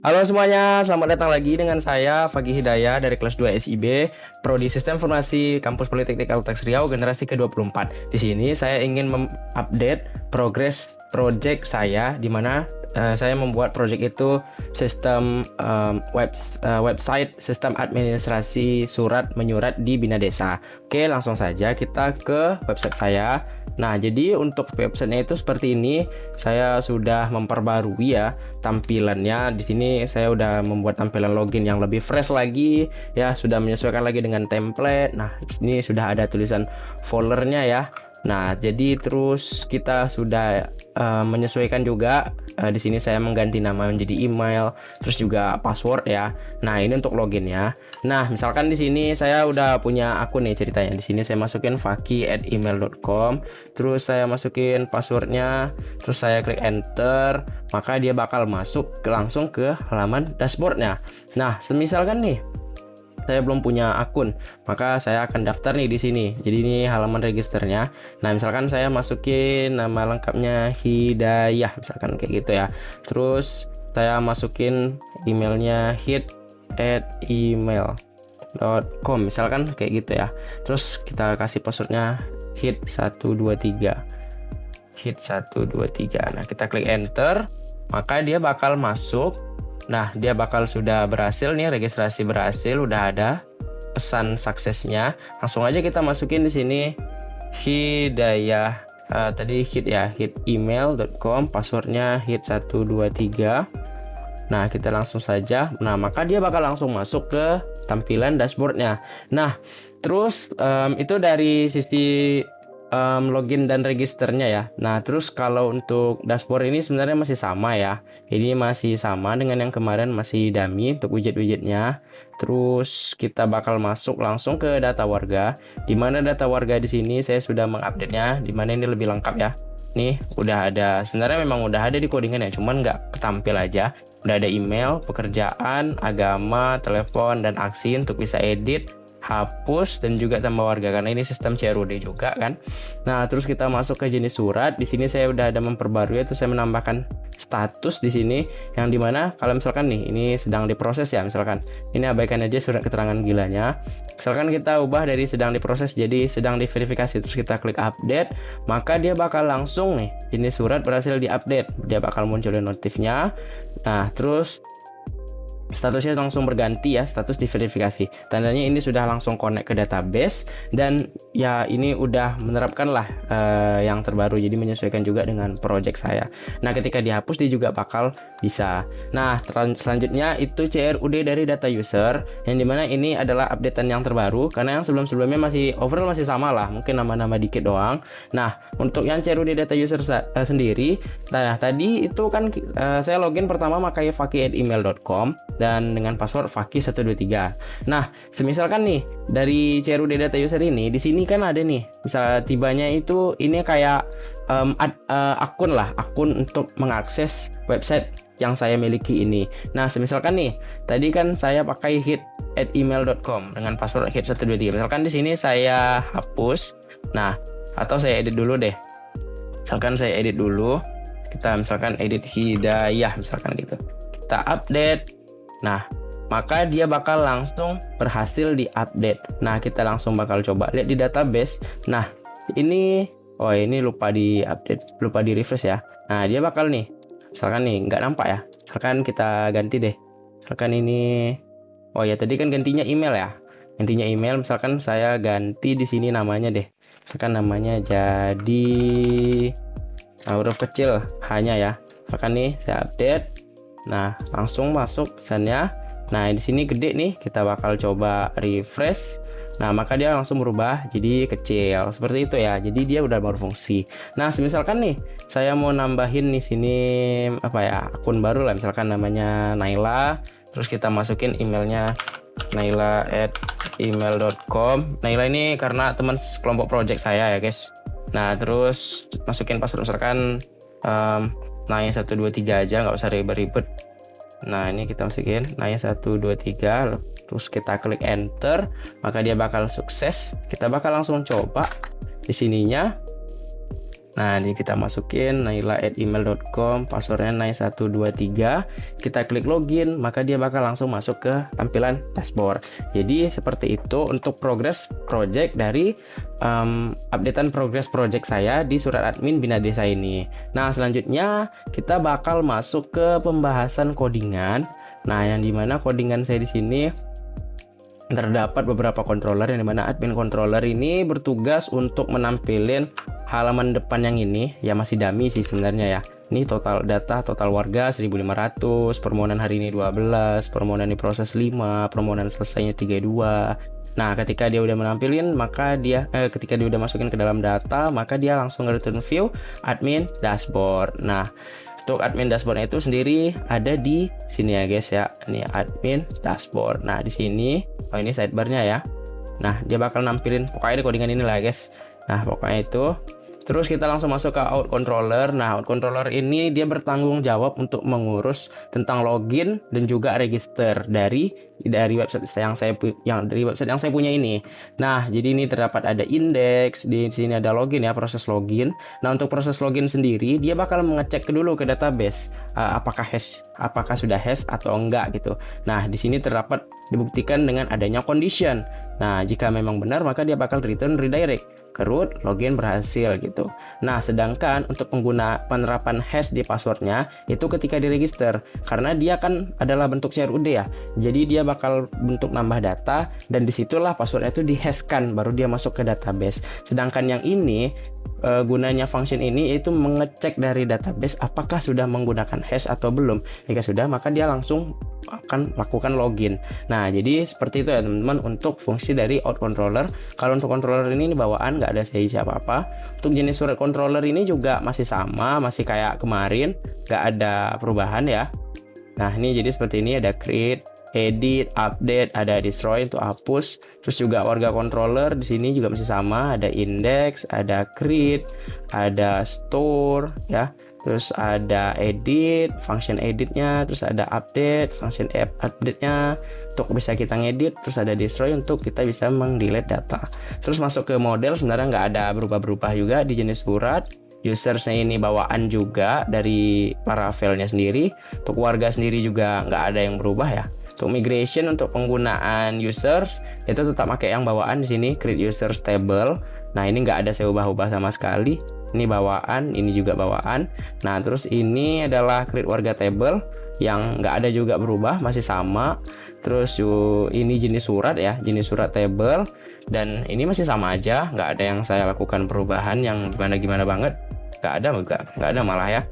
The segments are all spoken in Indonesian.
Halo semuanya, selamat datang lagi dengan saya Fagi Hidayah dari kelas 2 SIB, Prodi Sistem Informasi Kampus Politeknik Altex Riau generasi ke-24. Di sini saya ingin mengupdate progres project saya di mana saya membuat project itu sistem website sistem administrasi surat menyurat di Bina Desa. Oke, langsung saja kita ke website saya. Nah, jadi untuk websitenya itu seperti ini. Saya sudah memperbarui ya tampilannya. Di sini saya udah membuat tampilan login yang lebih fresh lagi ya, sudah menyesuaikan lagi dengan template. Nah, di sini sudah ada tulisan foldernya ya. Nah, jadi terus kita sudah menyesuaikan juga. Di sini saya mengganti nama menjadi email, terus juga password ya. Nah, ini untuk login ya. Nah, misalkan di sini saya udah punya akun nih ceritanya. Di sini saya masukin faki@email.com, terus saya masukin passwordnya, terus saya klik enter, maka dia bakal masuk langsung ke halaman dashboardnya. Nah, semisalkan nih saya belum punya akun, maka saya akan daftar nih di sini. Jadi ini halaman registernya. Nah, misalkan saya masukin nama lengkapnya Hidayah, misalkan kayak gitu ya. Terus saya masukin emailnya hit@email.com, misalkan kayak gitu ya. Terus kita kasih passwordnya hit123. hit123. Nah, kita klik enter, maka dia bakal masuk. Nah, dia bakal sudah berhasil nih, registrasi berhasil, udah ada pesan suksesnya. Langsung aja kita masukin di sini Hidayah, tadi hit ya, hit.email.com, passwordnya hit123. Nah, kita langsung saja. Nah, maka dia bakal langsung masuk ke tampilan dashboardnya. Nah, terus itu dari sisi login dan registernya ya. Nah, terus kalau untuk dashboard ini sebenarnya masih sama ya. Ini masih sama dengan yang kemarin, masih dummy untuk widget-widgetnya. Terus kita bakal masuk langsung ke data warga. Di mana data warga di sini saya sudah mengupdate-nya, di mana ini lebih lengkap ya. Nih, udah ada. Sebenarnya memang udah ada di codingan ya, cuman nggak ketampil aja. Udah ada email, pekerjaan, agama, telepon, dan aksi untuk bisa edit, hapus, dan juga tambah warga karena ini sistem CRUD juga kan. Nah, terus kita masuk ke jenis surat. Di sini saya udah ada memperbarui, itu saya menambahkan status di sini yang dimana kalau misalkan nih ini sedang diproses ya, misalkan ini abaikan aja surat keterangan gilanya. Misalkan kita ubah dari sedang diproses jadi sedang diverifikasi, terus kita klik update, maka dia bakal langsung nih jenis surat berhasil diupdate. Dia bakal munculin notifnya. Nah, terus statusnya langsung berganti ya, status diverifikasi. Tandanya ini sudah langsung connect ke database, dan ya ini udah menerapkan lah yang terbaru, jadi menyesuaikan juga dengan project saya. Nah, ketika dihapus dia juga bakal bisa. Nah, selanjutnya itu CRUD dari data user, yang dimana ini adalah updatean yang terbaru karena yang sebelum-sebelumnya masih overall masih sama lah, mungkin nama-nama dikit doang. Nah, untuk yang CRUD data user sendiri, nah tadi itu kan saya login pertama pakai faki@email.com dan dengan password faki123. Nah, semisalkan nih dari CRUD data user ini, di sini kan ada nih, bisa tibanya itu ini kayak akun lah, akun untuk mengakses website yang saya miliki ini. Nah, semisalkan nih, tadi kan saya pakai hit@email.com dengan password hit123. Misalkan di sini saya hapus. Nah, atau saya edit dulu deh. Misalkan saya edit dulu. Kita misalkan edit Hidayah misalkan gitu. Kita update. Nah, maka dia bakal langsung berhasil di-update. Nah, kita langsung bakal coba lihat di database. Nah, ini lupa di-update, lupa di-refresh ya. Nah, dia bakal nih, misalkan nih nggak nampak ya. Misalkan kita ganti deh. Misalkan ini, oh ya tadi kan gantinya email ya. Gantinya email, misalkan saya ganti di sini namanya deh. Misalkan namanya jadi huruf kecil hanya ya. Misalkan nih saya update. Nah, langsung masuk pesannya. Nah, di sini gede nih, kita bakal coba refresh. Nah, maka dia langsung berubah jadi kecil. Seperti itu ya. Jadi dia udah berfungsi. Nah, misalkan nih saya mau nambahin di sini apa ya, akun baru lah, misalkan namanya Naila. Terus kita masukin emailnya naila@email.com. Naila ini karena teman kelompok project saya ya, guys. Nah, terus masukin password misalkan Naya123 aja, nggak usah ribet-ribet. Nah, ini kita masukin Naya123, terus kita klik enter, maka dia bakal sukses. Kita bakal langsung coba di sininya. Nah, ini kita masukin naila@email.com, passwordnya nay123. Kita klik login, maka dia bakal langsung masuk ke tampilan dashboard. Jadi seperti itu untuk progress project dari updatean progress project saya di surat admin Bina Desa ini. Nah, selanjutnya kita bakal masuk ke pembahasan codingan. Nah, yang dimana codingan saya di sini terdapat beberapa controller, yang dimana admin controller ini bertugas untuk menampilkan halaman depan yang ini, ya masih dummy sih sebenarnya ya. Ini total data, total warga 1500, permohonan hari ini 12, permohonan diproses 5, permohonan selesainya 32. Nah, ketika dia udah menampilkan, maka dia ketika dia udah masukin ke dalam data, maka dia langsung return view admin dashboard. Nah, untuk admin dashboardnya itu sendiri ada di sini ya guys ya. Ini admin dashboard. Nah, di sini ini sidebarnya ya. Nah, dia bakal nampilin pokoknya di codingan ini lah guys. Nah, pokoknya itu. Terus kita langsung masuk ke out controller. Nah, out controller ini dia bertanggung jawab untuk mengurus tentang login dan juga register dari website yang saya punya ini. Nah, jadi ini terdapat ada indeks, di sini ada login ya, proses login. Nah, untuk proses login sendiri dia bakal mengecek dulu ke database apakah sudah hash atau enggak gitu. Nah, di sini terdapat dibuktikan dengan adanya condition. Nah, jika memang benar maka dia bakal return redirect ke root login berhasil gitu. Nah, sedangkan untuk penerapan hash di passwordnya itu ketika diregister, karena dia kan adalah bentuk CRUD ya. Jadi dia bakal bentuk nambah data dan disitulah passwordnya itu dihashkan baru dia masuk ke database. Sedangkan yang ini gunanya function ini yaitu mengecek dari database apakah sudah menggunakan hash atau belum. Jika sudah maka dia langsung akan lakukan login. Nah, jadi seperti itu ya teman-teman untuk fungsi dari out controller. Kalau untuk controller ini bawaan nggak ada siapa-apa. Untuk jenis surat controller ini juga masih sama, masih kayak kemarin, nggak ada perubahan ya. Nah, ini jadi seperti ini, ada create, edit, update, ada destroy untuk hapus. Terus juga warga controller di sini juga masih sama, ada index, ada create, ada store ya. Terus ada edit, function editnya, terus ada update, function update-nya untuk bisa kita ngedit, terus ada destroy untuk kita bisa meng-delete data. Terus masuk ke model sebenarnya nggak ada berubah-berubah juga di jenis surat. Usersnya ini bawaan juga dari para filenya sendiri. Untuk warga sendiri juga nggak ada yang berubah ya. Untuk migration, untuk penggunaan users itu tetap pakai yang bawaan di sini, create users table. Nah, ini nggak ada saya ubah-ubah sama sekali. Ini bawaan, ini juga bawaan. Nah, terus ini adalah create warga table yang nggak ada juga berubah, masih sama. Terus ini jenis surat ya, jenis surat table, dan ini masih sama aja, nggak ada yang saya lakukan perubahan yang gimana-gimana banget. Nggak ada malah ya.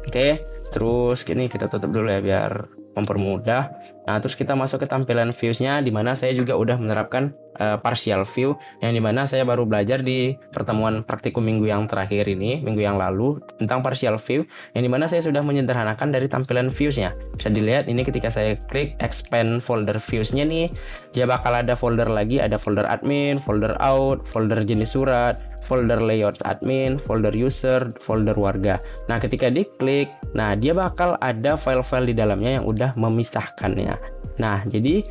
Oke, terus ini kita tutup dulu ya biar mempermudah. Nah, terus kita masuk ke tampilan views-nya, dimana saya juga udah menerapkan partial view, yang dimana saya baru belajar di pertemuan praktikum minggu yang terakhir ini, minggu yang lalu, tentang partial view, yang dimana saya sudah menyederhanakan dari tampilan views-nya. Bisa dilihat ini ketika saya klik expand folder views-nya nih, dia bakal ada folder lagi, ada folder admin, folder out, folder jenis surat, folder layout admin, folder user, folder warga. Nah, ketika diklik, nah dia bakal ada file-file di dalamnya yang udah memisahkannya. Nah, jadi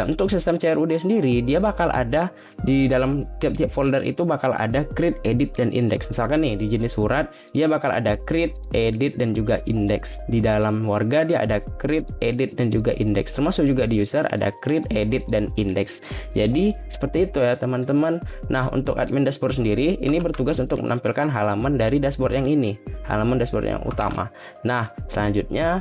untuk sistem CRUD sendiri dia bakal ada di dalam tiap-tiap folder itu bakal ada create, edit, dan index. Misalkan nih di jenis surat dia bakal ada create, edit, dan juga index. Di dalam warga dia ada create, edit, dan juga index. Termasuk juga di user ada create, edit, dan index. Jadi seperti itu ya teman-teman. Nah, untuk admin dashboard sendiri ini bertugas untuk menampilkan halaman dari dashboard yang ini, halaman dashboard yang utama. Nah, selanjutnya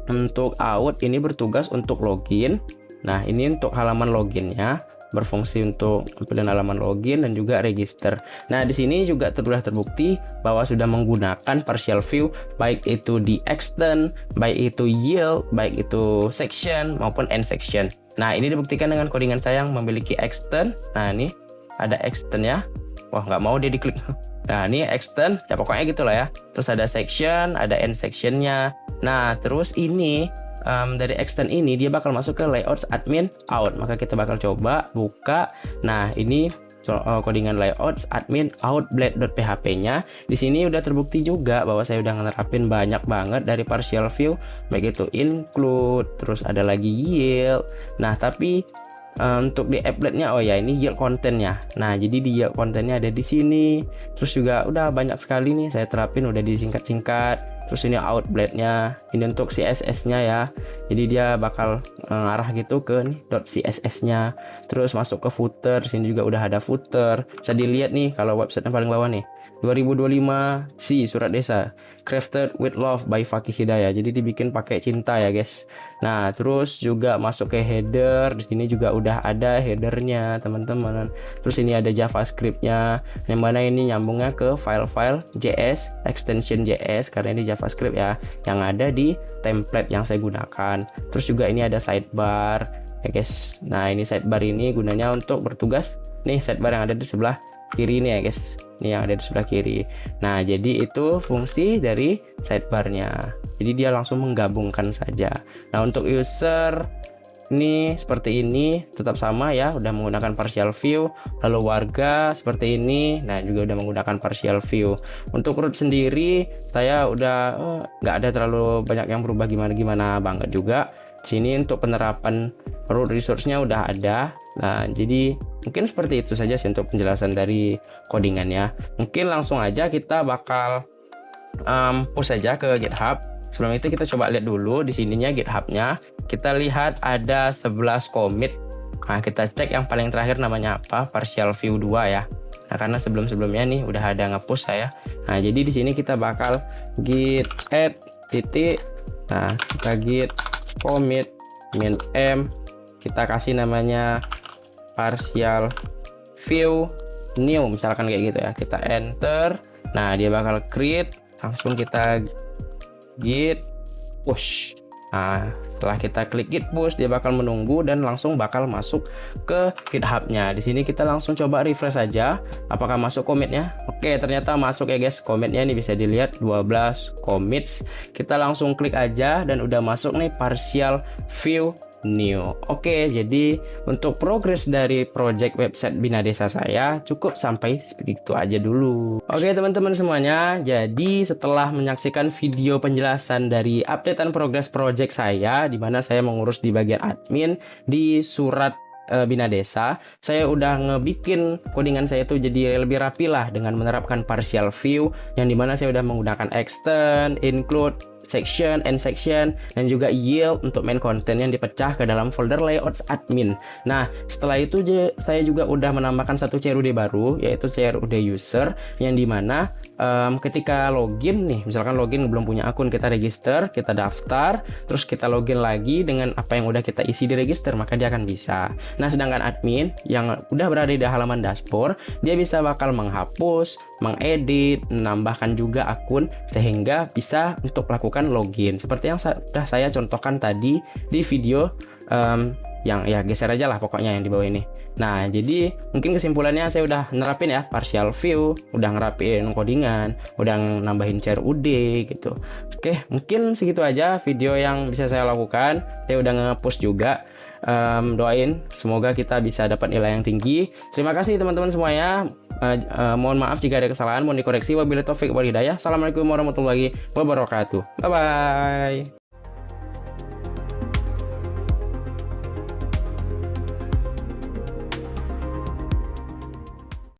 untuk out ini bertugas untuk login. Nah, ini untuk halaman loginnya, berfungsi untuk tampilan halaman login dan juga register. Nah, di sini juga sudah terbukti bahwa sudah menggunakan partial view, baik itu di extend, baik itu yield, baik itu section maupun end section. Nah, ini dibuktikan dengan codingan saya yang memiliki extend. Nah, ini ada extendnya. Wah, nggak mau dia diklik. Nah, ini extend, ya pokoknya gitulah ya. Terus ada section, ada end sectionnya. Nah, terus ini dari extend ini dia bakal masuk ke layouts admin out. Maka kita bakal coba buka. Nah, ini codingan layouts admin out blade.php-nya. Di sini udah terbukti juga bahwa saya udah nerapin banyak banget dari partial view, baik itu include, terus ada lagi yield. Nah, tapi Untuk di applet-nya, oh ya ini yield kontennya. Nah, jadi di yield kontennya ada di sini. Terus juga udah banyak sekali nih saya terapin, udah disingkat-singkat. Terus ini outlet-nya, ini untuk CSS-nya ya. Jadi dia bakal ngarah gitu ke nih .css-nya. Terus masuk ke footer, sini juga udah ada footer. Bisa dilihat nih kalau website yang paling bawah nih. 2025 Surat Desa crafted with love by Fakih Hidayah. Jadi dibikin pakai cinta ya guys. Nah, terus juga masuk ke header. Di sini juga udah ada headernya teman-teman. Terus ini ada JavaScript-nya, yang mana ini nyambungnya ke file-file JS, extension JS karena ini JavaScript ya, yang ada di template yang saya gunakan. Terus juga ini ada sidebar ya guys. Nah, ini sidebar ini gunanya untuk bertugas. Nih sidebar yang ada di sebelah kiri ini ya guys, ini yang ada di sebelah kiri. Nah, jadi itu fungsi dari sidebarnya, jadi dia langsung menggabungkan saja. Nah, untuk user ini seperti ini, tetap sama ya, udah menggunakan partial view. Lalu warga seperti ini, nah juga udah menggunakan partial view. Untuk root sendiri saya udah nggak ada terlalu banyak yang berubah gimana banget juga. Sini untuk penerapan root resource-nya udah ada. Nah, jadi mungkin seperti itu saja sih untuk penjelasan dari codingannya. Mungkin langsung aja kita bakal push aja ke GitHub. Sebelum itu kita coba lihat dulu di sininya GitHub-nya. Kita lihat ada 11 commit. Nah, kita cek yang paling terakhir namanya apa, partial view 2 ya. Nah, karena sebelum-sebelumnya nih udah ada nge-push saya. Nah, jadi di sini kita bakal git add titik. Nah, kita git commit min m, kita kasih namanya partial view new misalkan kayak gitu ya. Kita enter. Nah, dia bakal create, langsung kita git push. Nah, setelah kita klik git push, dia bakal menunggu dan langsung bakal masuk ke GitHub-nya. Di sini kita langsung coba refresh saja apakah masuk commit-nya. Oke, ternyata masuk ya guys. Commit-nya ini bisa dilihat 12 commits. Kita langsung klik aja dan udah masuk nih partial view new. Oke, jadi untuk progres dari project website Bina Desa saya cukup sampai segitu aja dulu. Oke teman-teman semuanya, jadi setelah menyaksikan video penjelasan dari updatean progres project saya, di mana saya mengurus di bagian admin di surat Bina Desa, saya udah ngebikin codingan saya tuh jadi lebih rapi lah dengan menerapkan partial view, yang dimana saya udah menggunakan extend, include, section, end section, dan juga yield untuk main content yang dipecah ke dalam folder layouts admin. Nah, setelah itu saya juga udah menambahkan satu CRUD baru, yaitu CRUD user, yang dimana ketika login nih, misalkan login belum punya akun, kita register, kita daftar, terus kita login lagi dengan apa yang udah kita isi di register, maka dia akan bisa. Nah, sedangkan admin yang udah berada di halaman dashboard, dia bisa bakal menghapus, mengedit, menambahkan juga akun, sehingga bisa untuk melakukan login seperti yang sudah saya contohkan tadi di video yang ya geser aja lah pokoknya yang di bawah ini. Nah, jadi mungkin kesimpulannya saya udah nerapin ya partial view, udah ngerapin codingan, udah nambahin CRUD gitu. Oke, mungkin segitu aja video yang bisa saya lakukan. Saya udah nge-post juga. Doain semoga kita bisa dapat nilai yang tinggi. Terima kasih teman-teman semuanya. Mohon maaf jika ada kesalahan, mohon dikoreksi. Wabillahi taufik wal hidayah. Assalamualaikum warahmatullahi wabarakatuh. Bye bye.